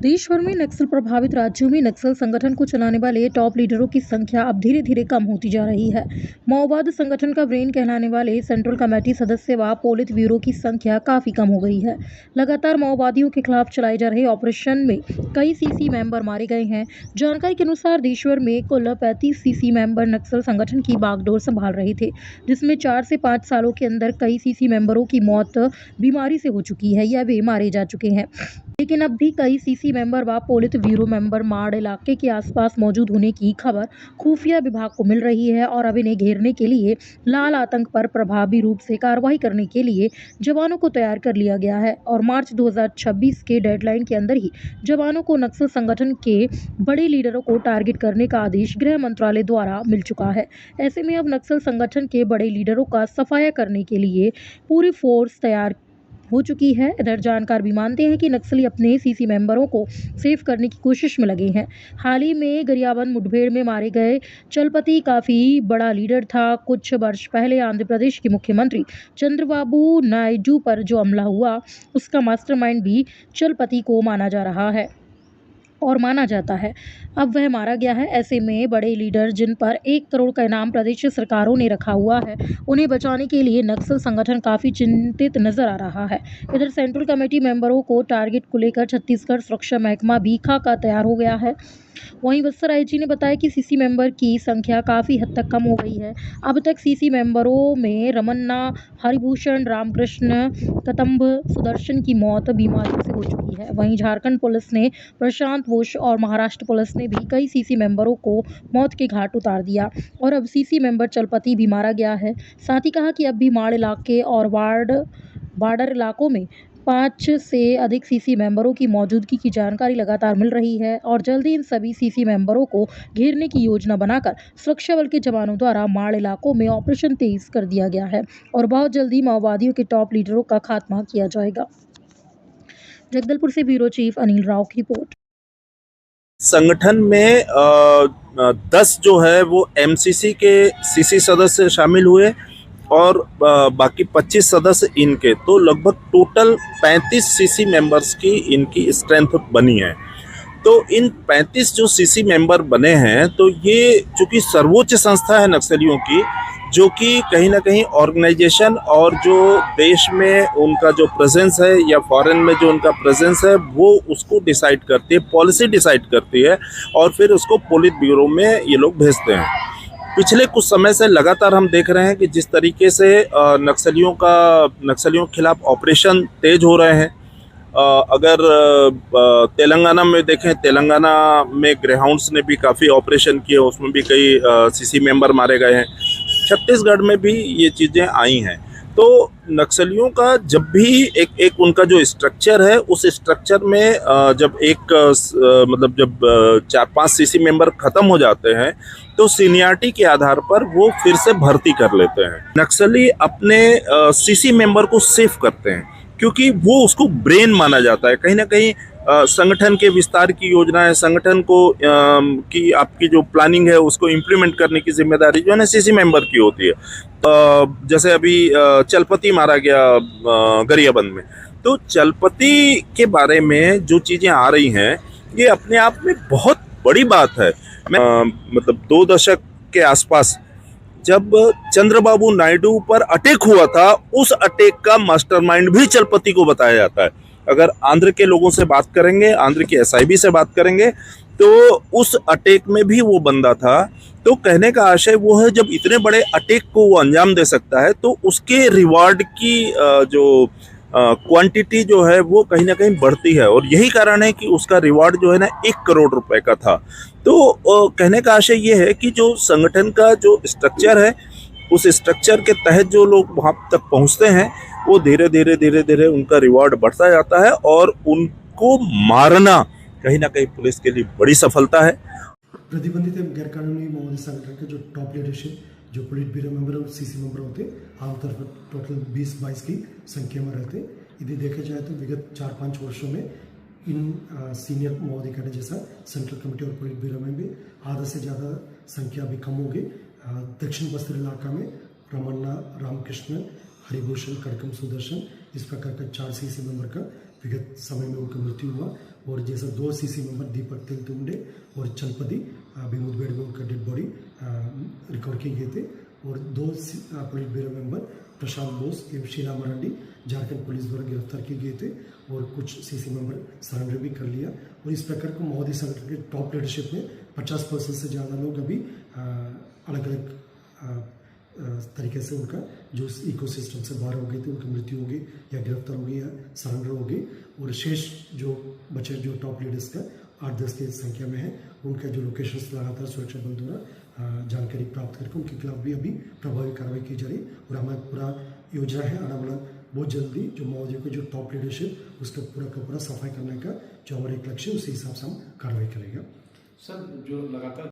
देश भर में नक्सल प्रभावित राज्यों में नक्सल संगठन को चलाने वाले टॉप लीडरों की संख्या अब धीरे धीरे कम होती जा रही है। माओवाद संगठन का ब्रेन कहलाने वाले सेंट्रल कमेटी सदस्य व पोलित ब्यूरो की संख्या काफी कम हो गई है। लगातार माओवादियों के खिलाफ चलाए जा रहे ऑपरेशन में कई सीसी मेंबर मारे गए हैं। जानकारी के अनुसार देशभर में कुल 35 सीसी मेंबर नक्सल संगठन की बागडोर संभाल रहे थे, जिसमें 4 से 5 सालों के अंदर कई सीसी मेंबरों की मौत बीमारी से हो चुकी है या वे मारे जा चुके हैं। लेकिन अब भी कई सीसी मेंबर व पोलित ब्यूरो मेंबर माड़ इलाके के आसपास मौजूद होने की खबर खुफिया विभाग को मिल रही है और अब इन्हें घेरने के लिए लाल आतंक पर प्रभावी रूप से कार्रवाई करने के लिए जवानों को तैयार कर लिया गया है और मार्च 2026 के डेडलाइन के अंदर ही जवानों को नक्सल संगठन के बड़े लीडरों को टारगेट करने का आदेश गृह मंत्रालय द्वारा मिल चुका है। ऐसे में अब नक्सल संगठन के बड़े लीडरों का सफाया करने के लिए पूरी फोर्स तैयार हो चुकी है। इधर जानकार भी मानते हैं कि नक्सली अपने सीसी मेंबरों को सेव करने की कोशिश में लगे हैं। हाल ही में गरियाबंद मुठभेड़ में मारे गए चलपति काफी बड़ा लीडर था। कुछ वर्ष पहले आंध्र प्रदेश के मुख्यमंत्री चंद्रबाबू नायडू पर जो हमला हुआ, उसका मास्टरमाइंड भी चलपति को माना जा रहा है और माना जाता है। अब वह मारा गया है। ऐसे में बड़े लीडर जिन पर 1 करोड़ का इनाम प्रदेश सरकारों ने रखा हुआ है, उन्हें बचाने के लिए नक्सल संगठन काफी चिंतित नजर आ रहा है। इधर सेंट्रल कमेटी मेंबरों को टारगेट को लेकर छत्तीसगढ़ सुरक्षा महकमा भी खाका तैयार हो गया है। वहीं बस्तर आईजी ने बताया कि सीसी मेंबर की संख्या काफी हद तक कम हो गई है। अब तक सीसी मेंबरों में रमन्ना, हरिभूषण, रामकृष्ण, कतंब, सुदर्शन की मौत बीमारियों से हो चुकी है। वहीं झारखंड पुलिस ने प्रशांत बुश और महाराष्ट्र पुलिस ने भी कई सीसी मेंबरों को मौत के घाट उतार दिया और अब सीसी मेंबर चलपति भी मारा गया है। साथ ही कहा कि अब भी माड़ इलाके और बॉर्डर इलाकों में 5 से अधिक सीसी मेंबरों की मौजूदगी की जानकारी लगातार मिल रही है और जल्द ही इन सभी सीसी मेंबरों को घेरने की योजना बनाकर सुरक्षा बल के जवानों द्वारा माड़ इलाकों में ऑपरेशन तेज कर दिया गया है और बहुत जल्दी माओवादियों के टॉप लीडरों का खात्मा किया जाएगा। जगदलपुर से ब्यूरो चीफ अनिल राव की रिपोर्ट। संगठन में 10 जो है वो एमसीसी के सीसी सदस्य शामिल हुए और बाकी 25 सदस्य इनके, तो लगभग टोटल 35 सीसी मेंबर्स की इनकी स्ट्रेंथ बनी है। तो इन 35 जो सीसी मेंबर बने हैं, तो ये चूंकि सर्वोच्च संस्था है नक्सलियों की, जो कि कहीं ना कहीं ऑर्गेनाइजेशन और जो देश में उनका जो प्रेजेंस है या फॉरेन में जो उनका प्रेजेंस है, वो उसको डिसाइड करती है, पॉलिसी डिसाइड करती है और फिर उसको पोलित ब्यूरो में ये लोग भेजते हैं। पिछले कुछ समय से लगातार हम देख रहे हैं कि जिस तरीके से नक्सलियों के खिलाफ ऑपरेशन तेज हो रहे हैं। अगर तेलंगाना में देखें, तेलंगाना में ग्रेहाउंड्स ने भी काफ़ी ऑपरेशन किए, उसमें भी कई सीसी मेंबर मारे गए हैं। छत्तीसगढ़ में भी ये चीज़ें आई हैं। तो नक्सलियों का जब भी एक उनका जो स्ट्रक्चर है, उस स्ट्रक्चर में जब जब 4-5 सीसी मेंबर ख़त्म हो जाते हैं, तो सीनियरिटी के आधार पर वो फिर से भर्ती कर लेते हैं। नक्सली अपने सीसी मेंबर को सेव करते हैं क्योंकि वो उसको ब्रेन माना जाता है। कहीं ना कहीं संगठन के विस्तार की योजनाएं, संगठन को की आपकी जो प्लानिंग है उसको इम्प्लीमेंट करने की जिम्मेदारी जो है ना सीसी मेंबर की होती है। जैसे अभी चलपति मारा गया गरियाबंद में, तो चलपति के बारे में जो चीज़ें आ रही हैं, ये अपने आप में बहुत बड़ी बात है। मतलब 2 दशक के आसपास जब चंद्रबाबू नायडू पर अटैक हुआ था, उस अटैक का मास्टरमाइंड भी चलपति को बताया जाता है। अगर आंध्र के लोगों से बात करेंगे, आंध्र की एसआईबी से बात करेंगे, तो उस अटैक में भी वो बंदा था। तो कहने का आशय वो है, जब इतने बड़े अटैक को वो अंजाम दे सकता है, तो उसके रिवार्ड की जो क्वांटिटी जो है वो कहीं ना कहीं बढ़ती है और यही कारण है कि उसका रिवार्ड जो है ना 1 करोड़ रुपए का था। तो कहने का आशय ये है कि जो संगठन का जो स्ट्रक्चर है, उस स्ट्रक्चर के तहत जो लोग वहाँ तक पहुँचते हैं, वो धीरे धीरे उनका रिवार्ड बढ़ता जाता है और उनको मारना कहीं ना कहीं पुलिस के लिए बड़ी सफलता है। प्रतिबंधित गैर कानूनी माओवादी संगठन के जो टॉप लीडरशिप, जो पोलिट ब्यूरो मेंबर और सीसी मेंबर होते, आमतौर पर टोटल 20-22 की संख्या में रहते। यदि देखा जाए तो विगत 4-5 वर्षों में इन सीनियर माओवादी कैडर जैसा सेंट्रल कमेटी और पोलिट ब्यूरो में भी आधा से ज़्यादा संख्या भी कम हो गई। दक्षिण बस्तर इलाका में रमन्ना, रामकृष्ण, हरिभूषण, कड़कम, सुदर्शन, इस प्रकार का 4 सीसी मेंबर का विगत समय में उनका मृत्यु हुआ। और जैसा 2 सीसी मेंबर दीपक तेलतुंबडे और चलपति भीमुदबेड़ में उनका डेड बॉडी रिकवर किए गए थे। और 2 पुलिस ब्यूरो मेंबर प्रशांत बोस एवं शीला मरांडी झारखंड पुलिस द्वारा गिरफ्तार किए गए थे और कुछ सीसी मेंबर सरेंडर भी कर लिया। और इस प्रकार को माओवादी संगठन के टॉप लीडरशिप में 50% से ज़्यादा लोग अभी अलग अलग तरीके से उनका जो इकोसिस्टम से बाहर हो गए थे, उनकी मृत्यु हो गई या गिरफ्तार हो गई या सरेंडर हो गई। और शेष जो बचे जो टॉप लीडर्स का 8-10 की संख्या में है, उनका जो लोकेशंस लगातार सुरक्षा बल द्वारा जानकारी प्राप्त करके उनके खिलाफ भी अभी प्रभावी कार्रवाई की जा रही। और हमारा पूरा योजना है आना वाला बहुत जल्दी जो माओवादियों के जो टॉप लीडरशिप उसका पूरा का पूरा सफाई करने का जो हमारा एक लक्ष्य है, उसी हिसाब से हम कार्रवाई करेंगे। सर जो लगातार